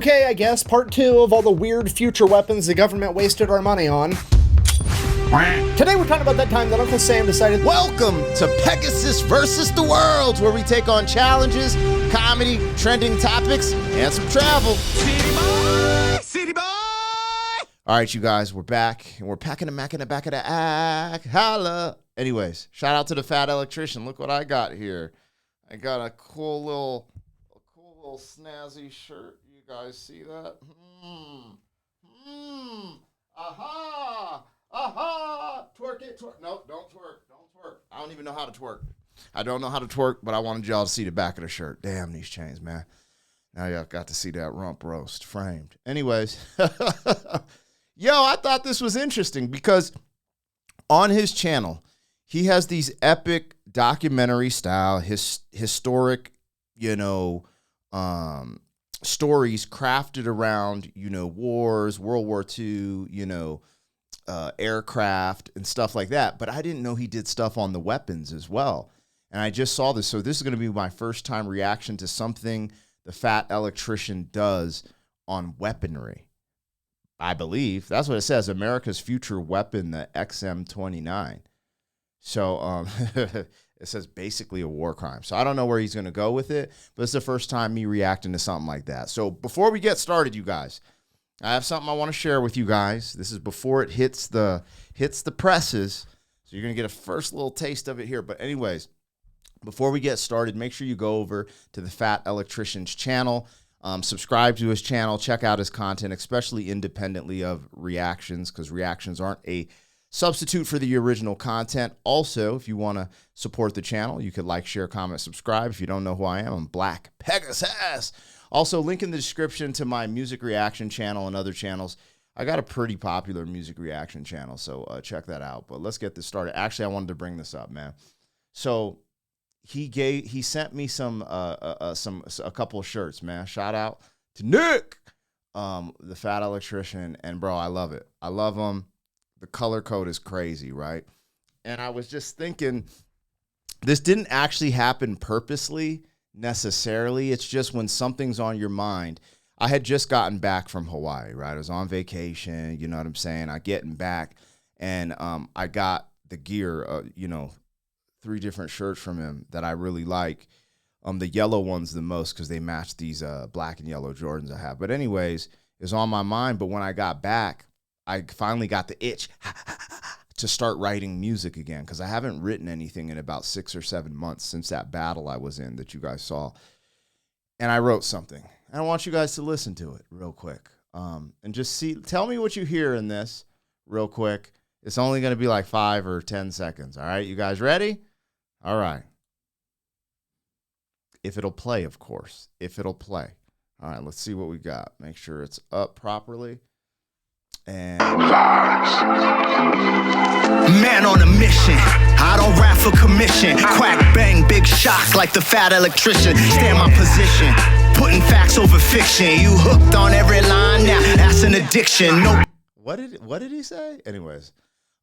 Okay, I guess part 2 of all the weird future weapons the government wasted our money on. Today we're talking about that time that Uncle Sam decided, welcome to Pegasus versus the World, where we take on challenges, comedy, trending topics, and some travel. City boy! City boy! All right, you guys, we're back, and we're packing the mac in the back of the act. Holla! Anyways, shout out to the fat electrician. Look what I got here. I got a cool little snazzy shirt. You guys see that? Aha! Aha! Twerk it, twerk. No, don't twerk. Don't twerk. I don't even know how to twerk. I don't know how to twerk, but I wanted y'all to see the back of the shirt. Damn, these chains, man. Now y'all got to see that rump roast framed. Anyways. Yo, I thought this was interesting because on his channel, he has these epic documentary style, historic, stories crafted around, wars, World War II, aircraft and stuff like that. But I didn't know he did stuff on the weapons as well. And I just saw this. So this is going to be my first time reaction to something the fat electrician does on weaponry. I believe that's what it says. America's future weapon, the XM-29. So it says basically a war crime. So I don't know where he's going to go with it, but it's the first time me reacting to something like that. So before we get started, you guys, I have something I want to share with you guys. This is before it hits the presses. So you're going to get a first little taste of it here. But anyways, before we get started, make sure you go over to the Fat Electrician's channel. Subscribe to his channel. Check out his content, especially independently of reactions, because reactions aren't a substitute for the original content. Also, if you want to support the channel, you could like, share, comment, subscribe. If you don't know who I am, I'm Black Pegasus. Also, link in the description to my music reaction channel and other channels. I got a pretty popular music reaction channel, so check that out. But let's get this started. Actually, I wanted to bring this up, man. So he sent me a couple of shirts, man. Shout out to Nick, the fat electrician, and bro, I love it. I love them. The color code is crazy, right? And I was just thinking, this didn't actually happen purposely necessarily. It's just when something's on your mind. I had just gotten back from Hawaii, right? I was on vacation, you know what I'm saying? I getting back, and I got the gear, 3 different shirts from him that I really like. The yellow one's the most because they match these black and yellow Jordans I have. But anyways, it's on my mind. But when I got back, I finally got the itch to start writing music again, because I haven't written anything in about 6 or 7 months since that battle I was in that you guys saw. And I wrote something. And I want you guys to listen to it real quick. And just tell me what you hear in this real quick. It's only going to be like 5 or 10 seconds. All right, you guys ready? All right. If it'll play, of course. If it'll play. All right, let's see what we got. Make sure it's up properly. And man on a mission. I don't rap for commission. Quack bang, big shots like the fat electrician. Stay in my position, putting facts over fiction. You hooked on every line now. That's an addiction. No. What did he say? Anyways,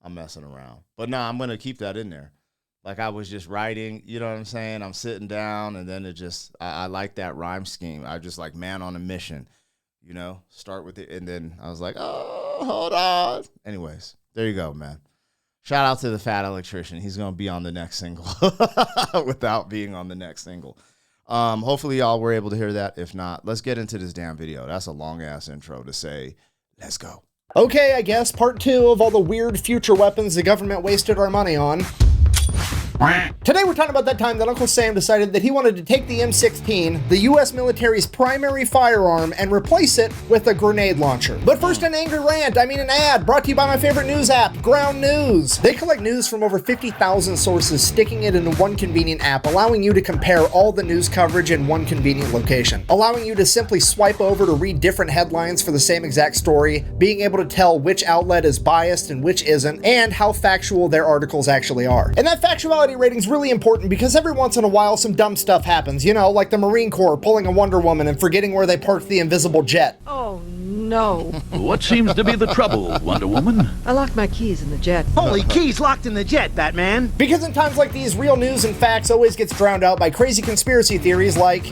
I'm messing around, but no, I'm gonna keep that in there. Like I was just writing, you know what I'm saying? I'm sitting down, and then I like that rhyme scheme. I just like man on a mission. Start with it, and then I was like, oh, hold on. Anyways, there you go, man. Shout out to the fat electrician. He's going to be on the next single without being on the next single. Hopefully y'all were able to hear that. If not, let's get into this damn video. That's a long-ass intro to say, let's go. okay, I guess part 2 of all the weird future weapons the government wasted our money on. Today we're talking about that time that Uncle Sam decided that he wanted to take the M16, the US military's primary firearm, and replace it with a grenade launcher. But first, an angry rant, an ad, brought to you by my favorite news app, Ground News. They collect news from over 50,000 sources, sticking it into one convenient app, allowing you to compare all the news coverage in one convenient location, allowing you to simply swipe over to read different headlines for the same exact story, being able to tell which outlet is biased and which isn't, and how factual their articles actually are. And that factuality rating is really important because every once in a while some dumb stuff happens, like the Marine Corps pulling a Wonder Woman and forgetting where they parked the invisible jet. Oh no. What seems to be the trouble, Wonder Woman? I locked my keys in the jet. Holy keys locked in the jet, Batman. Because in times like these, real news and facts always gets drowned out by crazy conspiracy theories like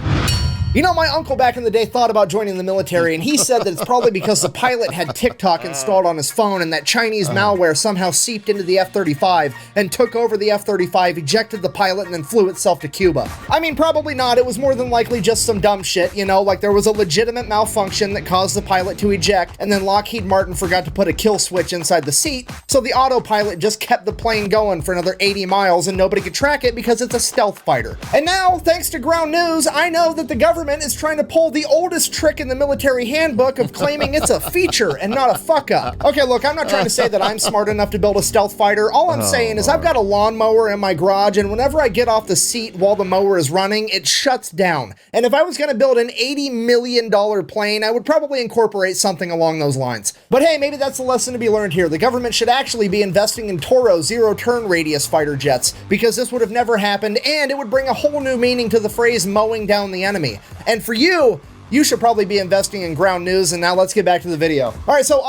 You know, my uncle back in the day thought about joining the military, and he said that it's probably because the pilot had TikTok installed on his phone and that Chinese malware somehow seeped into the F-35 and took over the F-35, ejected the pilot, and then flew itself to Cuba. I mean, probably not. It was more than likely just some dumb shit, you know, like there was a legitimate malfunction that caused the pilot to eject, and then Lockheed Martin forgot to put a kill switch inside the seat, so the autopilot just kept the plane going for another 80 miles and nobody could track it because it's a stealth fighter. And now, thanks to Ground News, I know that the government is trying to pull the oldest trick in the military handbook of claiming it's a feature and not a fuck up. Okay, look, I'm not trying to say that I'm smart enough to build a stealth fighter. All I'm saying is I've got a lawnmower in my garage, and whenever I get off the seat while the mower is running, it shuts down. And if I was going to build an $80 million plane, I would probably incorporate something along those lines. But hey, maybe that's the lesson to be learned here. The government should actually be investing in Toro zero-turn radius fighter jets, because this would have never happened, and it would bring a whole new meaning to the phrase mowing down the enemy. And for you should probably be investing in Ground News. And now let's get back to the video. All right, so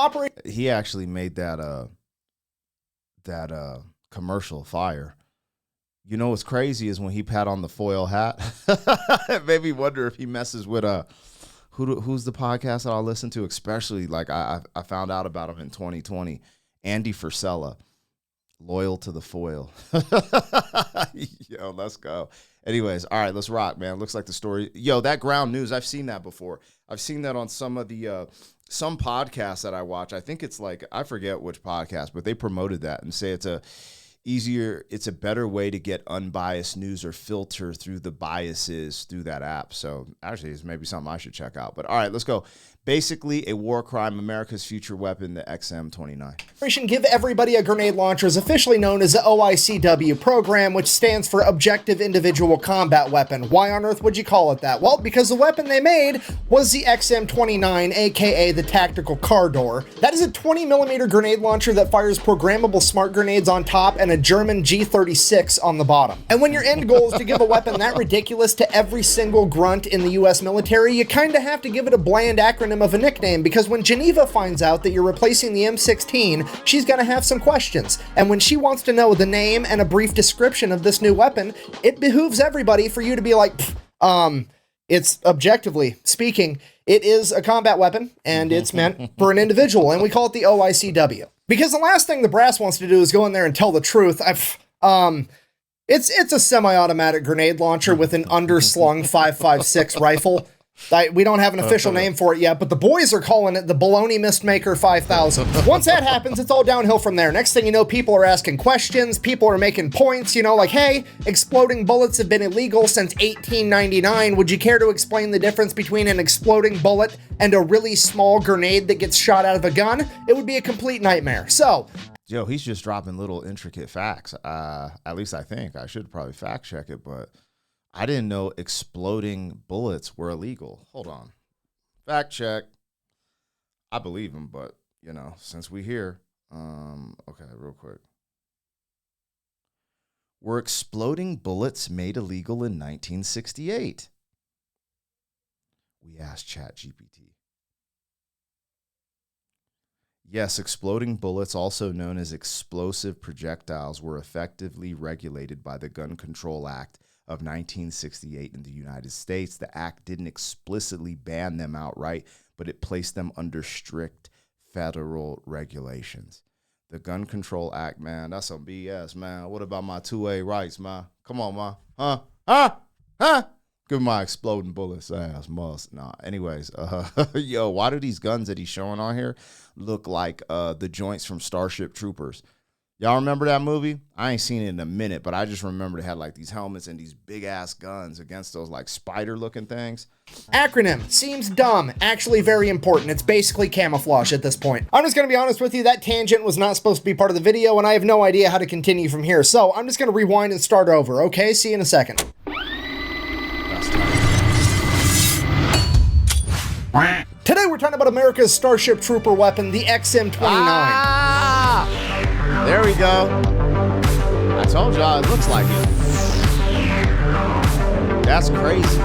He actually made that commercial fire. You know what's crazy is when he pat on the foil hat, it made me wonder if he messes with who's the podcast that I'll listen to, especially like I found out about him in 2020, Andy Frisella, loyal to the foil. Yo, let's go. Anyways, all right, let's rock, man. Looks like the story. Yo, that Ground News, I've seen that before. I've seen that on some of the some podcasts that I watch. I think it's like, I forget which podcast, but they promoted that and say it's a better way to get unbiased news or filter through the biases through that app. So actually, it's maybe something I should check out. But all right, let's go. Basically, a war crime, America's future weapon, the XM-29. Give Everybody a Grenade Launcher is officially known as the OICW program, which stands for Objective Individual Combat Weapon. Why on earth would you call it that? Well, because the weapon they made was the XM-29, aka the Tactical Car Door. That is a 20mm grenade launcher that fires programmable smart grenades on top and a German G36 on the bottom. And when your end goal is to give a weapon that ridiculous to every single grunt in the US military, you kinda have to give it a bland acronym of a nickname, because when Geneva finds out that you're replacing the M16, she's gonna have some questions. And when she wants to know the name and a brief description of this new weapon, it behooves everybody for you to be like, it's objectively speaking, it is a combat weapon, and it's meant for an individual, and we call it the OICW. Because the last thing the brass wants to do is go in there and tell the truth. It's a semi-automatic grenade launcher with an underslung 5.56 rifle. We don't have an official name for it yet, but the boys are calling it the Baloney Mistmaker 5000. Once that happens, it's all downhill from there. Next thing you know, people are asking questions, people are making points, you know, like, hey, exploding bullets have been illegal since 1899. Would you care to explain the difference between an exploding bullet and a really small grenade that gets shot out of a gun? It would be a complete nightmare. So, yo, he's just dropping little intricate facts. At least I think. I should probably fact check it, but I didn't know exploding bullets were illegal. Hold on. Fact check. I believe him, but, you know, since we're here, okay, real quick. Were exploding bullets made illegal in 1968? We asked ChatGPT. Yes, exploding bullets, also known as explosive projectiles, were effectively regulated by the Gun Control Act of 1968 in the United States. The act didn't explicitly ban them outright, but it placed them under strict federal regulations. The Gun Control Act, man, that's some BS, man. What about my 2A rights, man? Come on, man. Huh? Give my exploding bullets ass must. Nah, anyways, yo, why do these guns that he's showing on here look like the joints from Starship Troopers? Y'all remember that movie? I ain't seen it in a minute, but I just remember it had like these helmets and these big ass guns against those like spider looking things. Acronym seems dumb, actually very important. It's basically camouflage at this point. I'm just gonna be honest with you, that tangent was not supposed to be part of the video, and I have no idea how to continue from here. So I'm just gonna rewind and start over, okay? See you in a second. Today we're talking about America's Starship Trooper weapon, the XM-29. There we go. I told y'all it looks like it. That's crazy.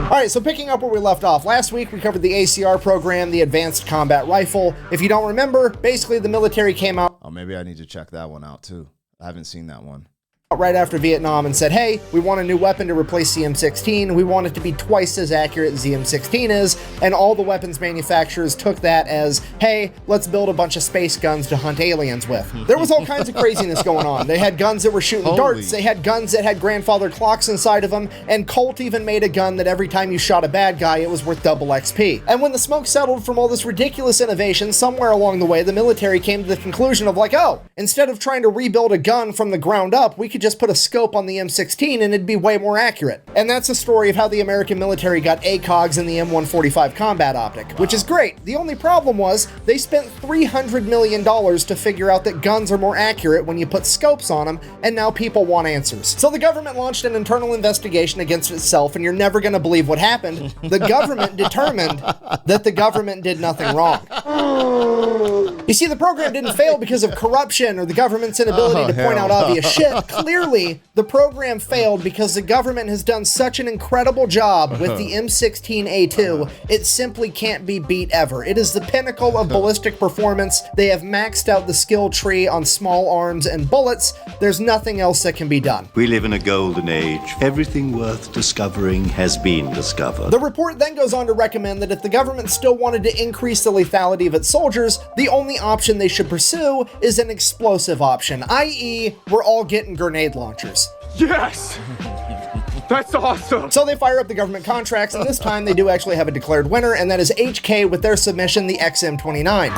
All right, so picking up where we left off. Last week we covered the ACR program, the Advanced Combat Rifle. If you don't remember, basically the military came out. Oh, maybe I need to check that one out too. I haven't seen that one. right after Vietnam and said, hey, we want a new weapon to replace the M16. We want it to be twice as accurate as the M16 is. And all the weapons manufacturers took that as, hey, let's build a bunch of space guns to hunt aliens with. There was all kinds of craziness going on. They had guns that were shooting darts. They had guns that had grandfather clocks inside of them. And Colt even made a gun that every time you shot a bad guy, it was worth double XP. And when the smoke settled from all this ridiculous innovation, somewhere along the way, the military came to the conclusion of like, oh, instead of trying to rebuild a gun from the ground up, we could just put a scope on the M16 and it'd be way more accurate. And that's the story of how the American military got ACOGs in the M145 combat optic, which is great. The only problem was they spent $300 million to figure out that guns are more accurate when you put scopes on them, and now people want answers. So the government launched an internal investigation against itself, and you're never gonna believe what happened. The government determined that the government did nothing wrong. You see, the program didn't fail because of corruption or the government's inability to point out obvious shit. Clearly, the program failed because the government has done such an incredible job with the M16A2, it simply can't be beat ever. It is the pinnacle of ballistic performance. They have maxed out the skill tree on small arms and bullets. There's nothing else that can be done. We live in a golden age. Everything worth discovering has been discovered. The report then goes on to recommend that if the government still wanted to increase the lethality of its soldiers, the only option they should pursue is an explosive option, i.e., we're all getting grenade launchers. Yes! That's awesome! So they fire up the government contracts, and this time they do actually have a declared winner, and that is HK with their submission, the XM-29.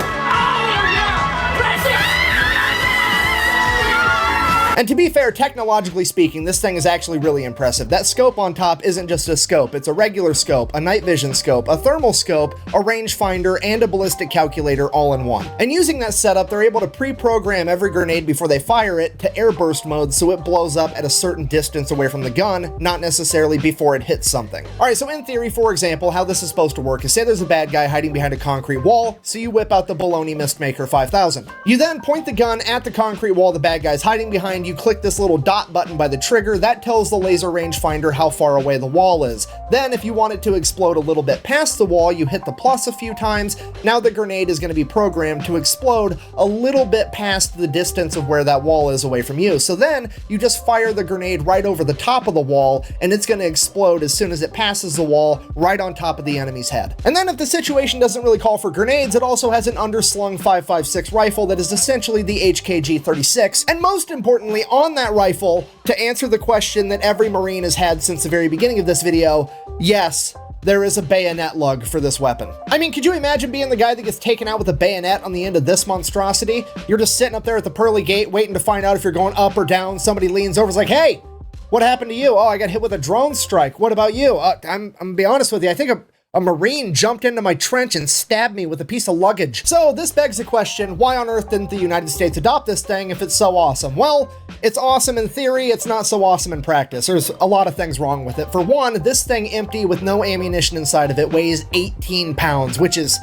And to be fair, technologically speaking, this thing is actually really impressive. That scope on top isn't just a scope, it's a regular scope, a night vision scope, a thermal scope, a rangefinder, and a ballistic calculator all in one. And using that setup, they're able to pre-program every grenade before they fire it to airburst mode so it blows up at a certain distance away from the gun, not necessarily before it hits something. Alright, so in theory, for example, how this is supposed to work is say there's a bad guy hiding behind a concrete wall, so you whip out the Baloney Mistmaker 5000. You then point the gun at the concrete wall the bad guy's hiding behind. You click this little dot button by the trigger that tells the laser rangefinder how far away the wall is. Then if you want it to explode a little bit past the wall, you hit the plus a few times. Now the grenade is going to be programmed to explode a little bit past the distance of where that wall is away from you. So then you just fire the grenade right over the top of the wall, and it's going to explode as soon as it passes the wall right on top of the enemy's head. And then if the situation doesn't really call for grenades, it also has an underslung 5.56 rifle that is essentially the HKG-36. And most importantly, on that rifle, to answer the question that every Marine has had since the very beginning of this video, yes, there is a bayonet lug for this weapon. I mean, could you imagine being the guy that gets taken out with a bayonet on the end of this monstrosity? You're just sitting up there at the pearly gate waiting to find out if you're going up or down. Somebody leans over and is like, hey, what happened to you? Oh, I got hit with a drone strike. What about you? I'm gonna be honest with you. I think a Marine jumped into my trench and stabbed me with a piece of luggage. So this begs the question, why on earth didn't the United States adopt this thing if it's so awesome? Well, it's awesome in theory, it's not so awesome in practice. There's a lot of things wrong with it. For one, this thing empty with no ammunition inside of it weighs 18 pounds, which is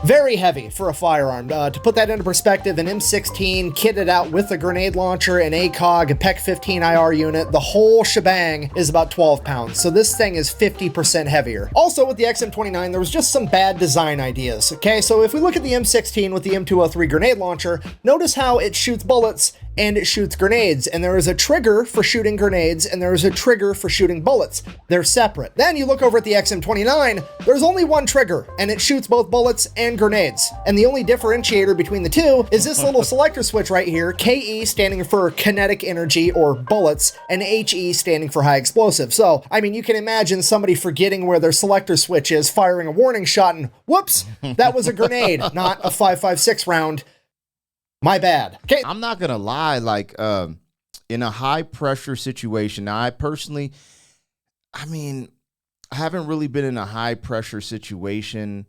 very heavy for a firearm. To put that into perspective, an M16 kitted out with a grenade launcher, an ACOG, a PEC-15 IR unit, the whole shebang is about 12 pounds. So this thing is 50% heavier. Also with the XM-29, there was just some bad design ideas. Okay, so if we look at the M16 with the M203 grenade launcher, notice how it shoots bullets and it shoots grenades, and there is a trigger for shooting grenades and there is a trigger for shooting bullets. They're separate. Then you look over at the XM-29, there's only one trigger and it shoots both bullets and grenades. And the only differentiator between the two is this little selector switch right here, KE standing for kinetic energy or bullets, and HE standing for high explosive. So, I mean, you can imagine somebody forgetting where their selector switch is, firing a warning shot, and whoops, that was a grenade, not a 5.56 round. My bad. Okay. I'm not gonna lie, like in a high pressure situation, now I personally, I mean, I haven't really been in a high pressure situation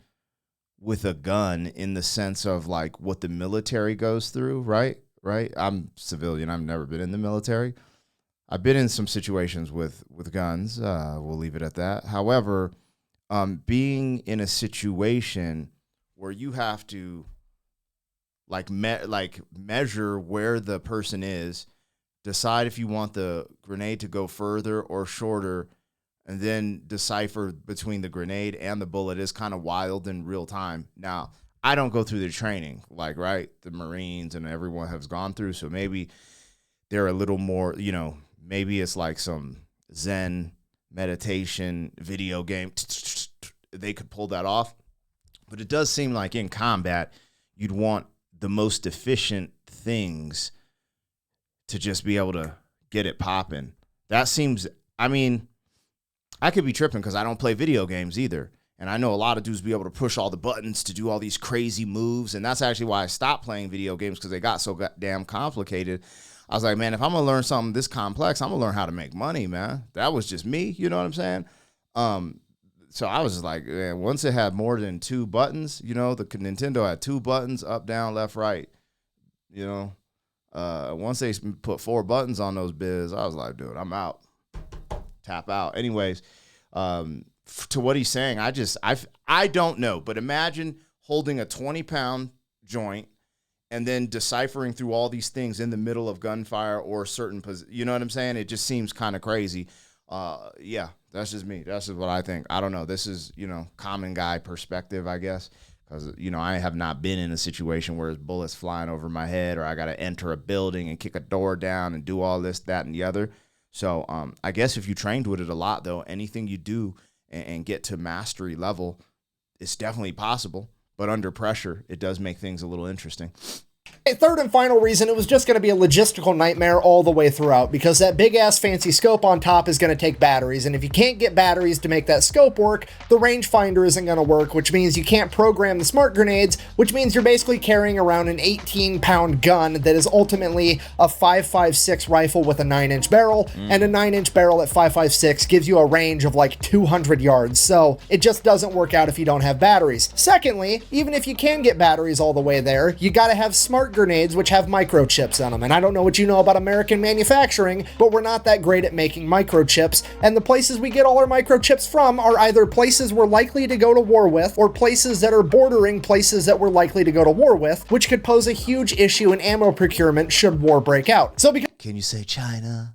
with a gun in the sense of like what the military goes through, right? I'm civilian. I've never been in the military. I've been in some situations with guns. We'll leave it at that. However, being in a situation where you have to measure where the person is, decide if you want the grenade to go further or shorter, and then decipher between the grenade and the bullet is kind of wild in real time. Now, I don't go through the training, the Marines and everyone has gone through, so maybe they're a little more, maybe it's like some Zen meditation video game. They could pull that off. But it does seem like in combat, you'd want the most efficient things to just be able to get it popping. That seems, I could be tripping because I don't play video games either. And I know a lot of dudes be able to push all the buttons to do all these crazy moves. And that's actually why I stopped playing video games, because they got so damn complicated. I was like, man, if I'm going to learn something this complex, I'm going to learn how to make money, man. That was just me. You know what I'm saying? So I was just like, man, once it had more than 2 buttons, the Nintendo had 2 buttons, up, down, left, right. Once they put 4 buttons on those biz, I was like, dude, I'm out. Tap out. Anyways, to what he's saying, I don't know, but imagine holding a 20-pound joint and then deciphering through all these things in the middle of gunfire or certain, you know what I'm saying? It just seems kind of crazy. Yeah, that's just me. That's just what I think. I don't know. This is, common guy perspective, I guess, because, I have not been in a situation where there's bullets flying over my head or I got to enter a building and kick a door down and do all this, that, and the other. So I guess if you trained with it a lot, though, anything you do and get to mastery level, it's definitely possible. But under pressure, it does make things a little interesting. A third and final reason, it was just going to be a logistical nightmare all the way throughout, because that big-ass fancy scope on top is going to take batteries, and if you can't get batteries to make that scope work, the rangefinder isn't going to work, which means you can't program the smart grenades, which means you're basically carrying around an 18-pound gun that is ultimately a 5.56 rifle with a 9-inch barrel, and a 9-inch barrel at 5.56 gives you a range of like 200 yards, so it just doesn't work out if you don't have batteries. Secondly, even if you can get batteries all the way there, you got to have smart grenades which have microchips on them. And I don't know what you know about American manufacturing, but we're not that great at making microchips. And the places we get all our microchips from are either places we're likely to go to war with or places that are bordering places that we're likely to go to war with, which could pose a huge issue in ammo procurement should war break out. So because Can you say China?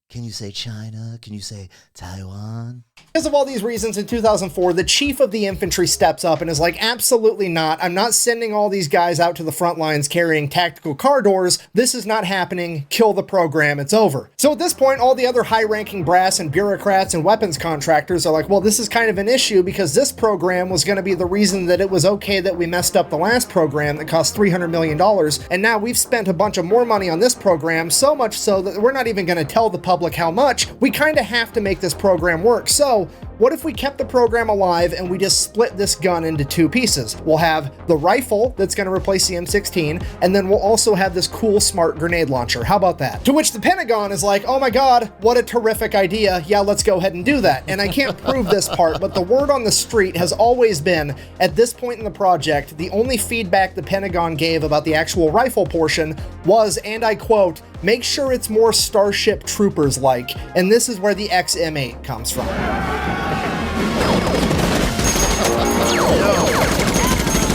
Can you say China? Can you say Taiwan? Because of all these reasons, in 2004, the chief of the infantry steps up and is like, absolutely not. I'm not sending all these guys out to the front lines carrying tactical car doors. This is not happening. Kill the program. It's over. So at this point, all the other high-ranking brass and bureaucrats and weapons contractors are like, well, this is kind of an issue because this program was going to be the reason that it was okay that we messed up the last program that cost $300 million. And now we've spent a bunch of more money on this program, so much so that we're not even going to tell the public how much. We kind of have to make this program work. So what if we kept the program alive and we just split this gun into 2 pieces? We'll have the rifle that's going to replace the M16, and then we'll also have this cool smart grenade launcher. How about that? To which the Pentagon is like, oh my God, what a terrific idea. Yeah, let's go ahead and do that. And I can't prove this part, but the word on the street has always been, at this point in the project, the only feedback the Pentagon gave about the actual rifle portion was, and I quote, make sure it's more Starship Troopers-like. And this is where the XM-8 comes from.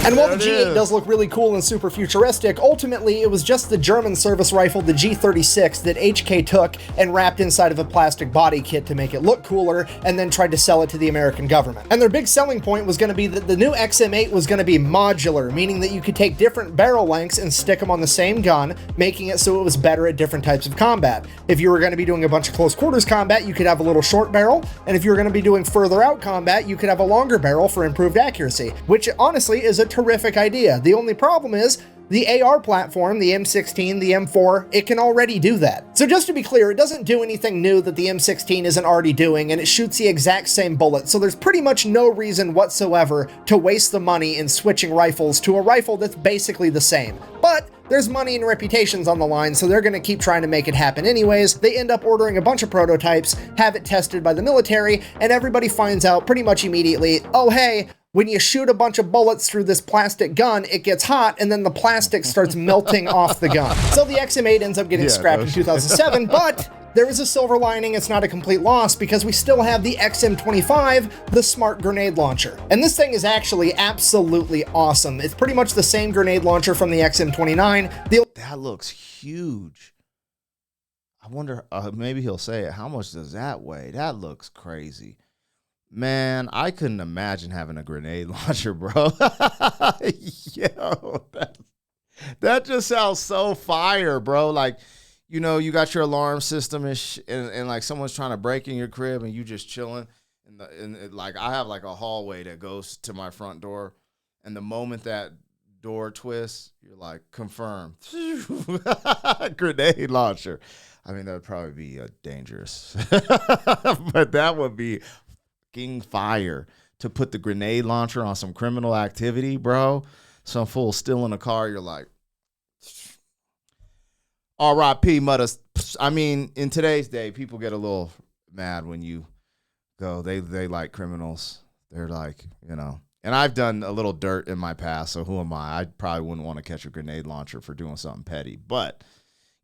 And while the G8 does look really cool and super futuristic, ultimately it was just the German service rifle, the G36, that HK took and wrapped inside of a plastic body kit to make it look cooler, and then tried to sell it to the American government. And their big selling point was going to be that the new XM8 was going to be modular, meaning that you could take different barrel lengths and stick them on the same gun, making it so it was better at different types of combat. If you were going to be doing a bunch of close quarters combat, you could have a little short barrel, and if you were going to be doing further out combat, you could have a longer barrel for improved accuracy, which honestly is a terrific idea. The only problem is the AR platform, the M16, the M4, it can already do that. So just to be clear, it doesn't do anything new that the M16 isn't already doing, and it shoots the exact same bullet, so there's pretty much no reason whatsoever to waste the money in switching rifles to a rifle that's basically the same. But there's money and reputations on the line, so they're going to keep trying to make it happen anyways. They end up ordering a bunch of prototypes, have it tested by the military, and everybody finds out pretty much immediately, oh hey, when you shoot a bunch of bullets through this plastic gun, it gets hot, and then the plastic starts melting off the gun. So the XM8 ends up getting scrapped in 2007, but there is a silver lining. It's not a complete loss because we still have the XM-29, the smart grenade launcher. And this thing is actually absolutely awesome. It's pretty much the same grenade launcher from the XM-29. That looks huge. I wonder, maybe he'll say it. How much does that weigh? That looks crazy. Man, I couldn't imagine having a grenade launcher, bro. Yo, that just sounds so fire, bro. Like, you know, you got your alarm system and like someone's trying to break in your crib and you just chilling. Like I have like a hallway that goes to my front door. And the moment that door twists, you're like, confirm. Grenade launcher. I mean, that would probably be dangerous. But that would be fucking fire to put the grenade launcher on some criminal activity, bro. Some fool still in a car, you're like, R.I.P. mother. I mean, in today's day, people get a little mad when you go. They like criminals. They're like, you know. And I've done a little dirt in my past, so who am I? I probably wouldn't want to catch a grenade launcher for doing something petty. But,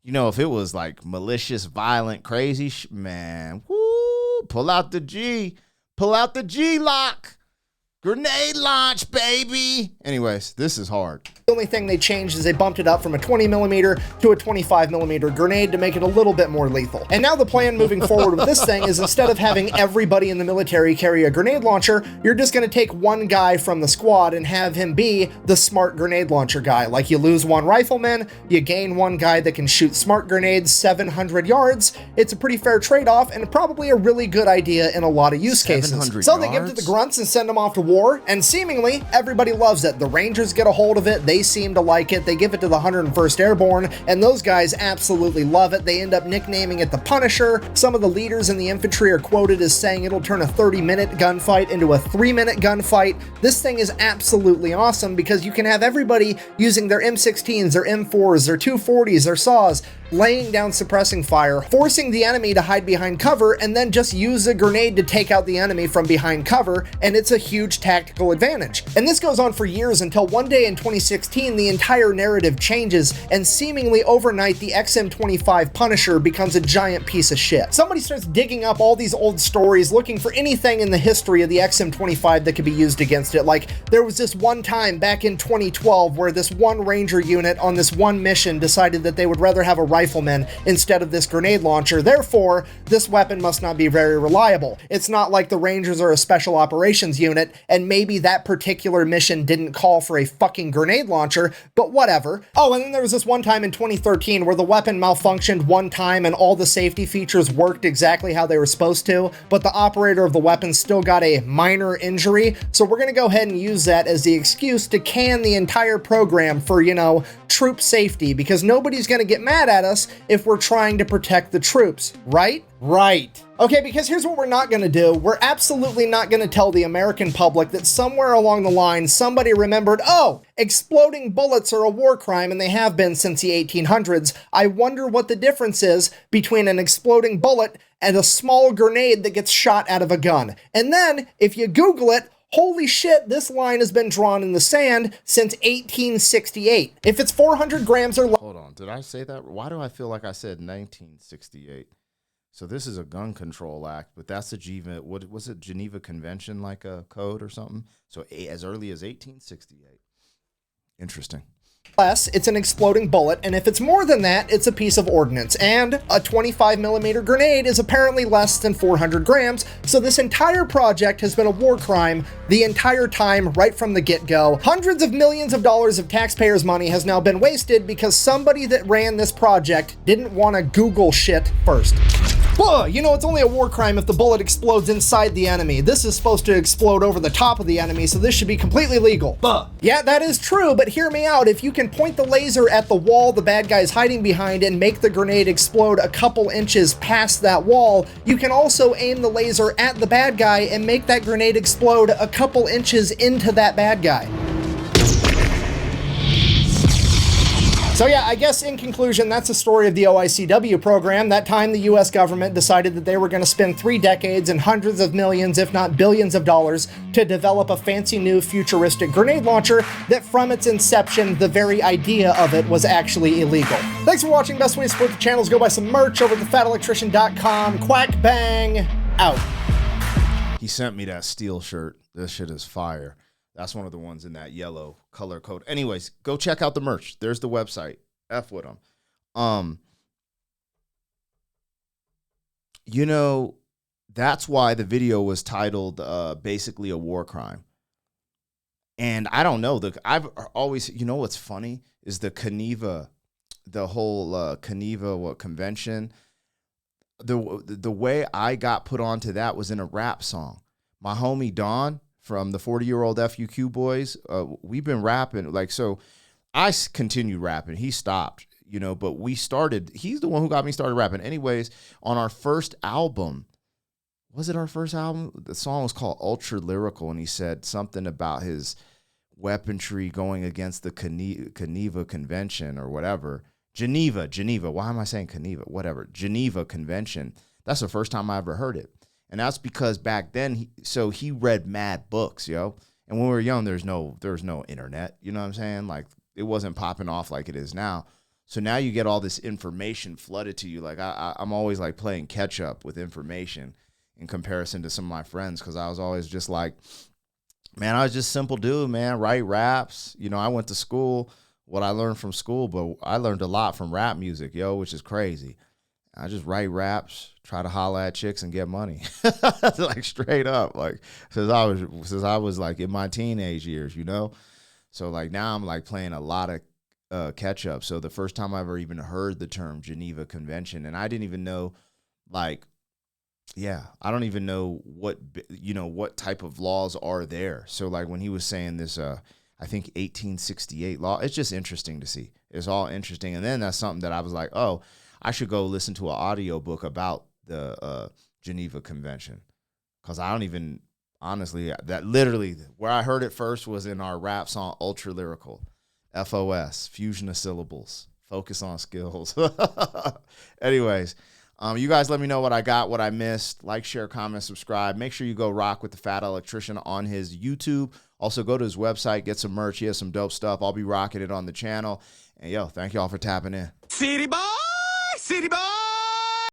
you know, if it was like malicious, violent, crazy, man, woo, pull out the G. Pull out the G-lock. Grenade launch, baby. Anyways, this is hard. The only thing they changed is they bumped it up from a 20 millimeter to a 25 millimeter grenade to make it a little bit more lethal. And now the plan moving forward with this thing is instead of having everybody in the military carry a grenade launcher, you're just going to take one guy from the squad and have him be the smart grenade launcher guy. Like you lose one rifleman, you gain one guy that can shoot smart grenades 700 yards. It's a pretty fair trade-off and probably a really good idea in a lot of use cases. So they give it to the grunts and send them off to war, and seemingly everybody loves it. The Rangers get a hold of it. They seem to like it. They give it to the 101st Airborne, and those guys absolutely love it. They end up nicknaming it the Punisher. Some of the leaders in the infantry are quoted as saying it'll turn a 30-minute gunfight into a 3-minute gunfight. This thing is absolutely awesome because you can have everybody using their M16s, their M4s, their 240s, their saws, laying down suppressing fire, forcing the enemy to hide behind cover, and then just use a grenade to take out the enemy from behind cover, and it's a huge tactical advantage. And this goes on for years until one day in 2016, the entire narrative changes, and seemingly overnight, the XM-29 Punisher becomes a giant piece of shit. Somebody starts digging up all these old stories, looking for anything in the history of the XM-29 that could be used against it. Like, there was this one time back in 2012 where this one Ranger unit on this one mission decided that they would rather have a rifleman instead of this grenade launcher. Therefore, this weapon must not be very reliable. It's not like the Rangers are a special operations unit, and maybe that particular mission didn't call for a fucking grenade launcher, but whatever. Oh, and then there was this one time in 2013 where the weapon malfunctioned one time and all the safety features worked exactly how they were supposed to, but the operator of the weapon still got a minor injury, so we're gonna go ahead and use that as the excuse to can the entire program for, you know, troop safety, because nobody's gonna get mad at us if we're trying to protect the troops, right? Right. Okay, because here's what we're not gonna do. We're absolutely not gonna tell the American public that somewhere along the line somebody remembered, oh, exploding bullets are a war crime, and they have been since the 1800s. I wonder what the difference is between an exploding bullet and a small grenade that gets shot out of a gun. And then, if you Google it, holy shit, this line has been drawn in the sand since 1868. If it's 400 grams or less. Hold on, did I say that? Why do I feel like I said 1968? So this is a gun control act, but that's the Geneva, what was it, Geneva Convention, like a code or something? So as early as 1868. Interesting. It's an exploding bullet, and if it's more than that, it's a piece of ordnance. And a 25 millimeter grenade is apparently less than 400 grams, so this entire project has been a war crime the entire time, right from the get-go. Hundreds of millions of dollars of taxpayers' money has now been wasted because somebody that ran this project didn't want to Google shit first. Well, you know, it's only a war crime if the bullet explodes inside the enemy. This is supposed to explode over the top of the enemy, so this should be completely legal. Yeah, that is true, but hear me out. If you can point the laser at the wall the bad guy's hiding behind and make the grenade explode a couple inches past that wall, you can also aim the laser at the bad guy and make that grenade explode a couple inches into that bad guy. So yeah, I guess in conclusion, that's the story of the OICW program. That time the US government decided that they were going to spend 3 decades and hundreds of millions, if not billions of dollars to develop a fancy new futuristic grenade launcher that from its inception, the very idea of it was actually illegal. Thanks for watching. Best way to support the channel is go buy some merch over at thefatelectrician.com. Quack bang, out. He sent me that steel shirt. This shit is fire. That's one of the ones in that yellow color code. Anyways, go check out the merch. There's the website. F with them. You know, that's why the video was titled basically a war crime. And I don't know. I've always, you know what's funny is the Geneva the whole Geneva convention, the way I got put onto that was in a rap song. My homie Don from the 40-year-old FUQ boys, we've been rapping. Like, so I continued rapping. He stopped, you know, but we started. He's the one who got me started rapping. Anyways, on our first album, was it our first album? The song was called Ultra Lyrical, and he said something about his weaponry going against the Geneva Convention or whatever. Geneva. Why am I saying Geneva? Whatever. Geneva Convention. That's the first time I ever heard it. And that's because back then, he read mad books, yo. And when we were young, there was no internet. You know what I'm saying? Like, it wasn't popping off like it is now. So now you get all this information flooded to you. Like, I'm always like playing catch up with information in comparison to some of my friends, because I was always just like, man, I was just simple dude, man. Write raps. You know, I went to school, what I learned from school, but I learned a lot from rap music, yo, which is crazy. I just write raps, try to holla at chicks and get money. Like, straight up, like, since I was like in my teenage years, you know? So like now I'm like playing a lot of catch up. So the first time I ever even heard the term Geneva Convention, and I didn't even know, like, I don't even know what type of laws are there. So like when he was saying this, I think 1868 law, it's just interesting to see. It's all interesting. And then that's something that I was like, oh, I should go listen to an audio book about the Geneva Convention. Because I don't even, honestly, that literally, where I heard it first was in our rap song, Ultra Lyrical. FOS, fusion of syllables, focus on skills. Anyways, you guys let me know what I got, what I missed. Like, share, comment, subscribe. Make sure you go rock with the Fat Electrician on his YouTube. Also, go to his website, get some merch. He has some dope stuff. I'll be rocking it on the channel. And, yo, thank y'all for tapping in. City boy! City boy!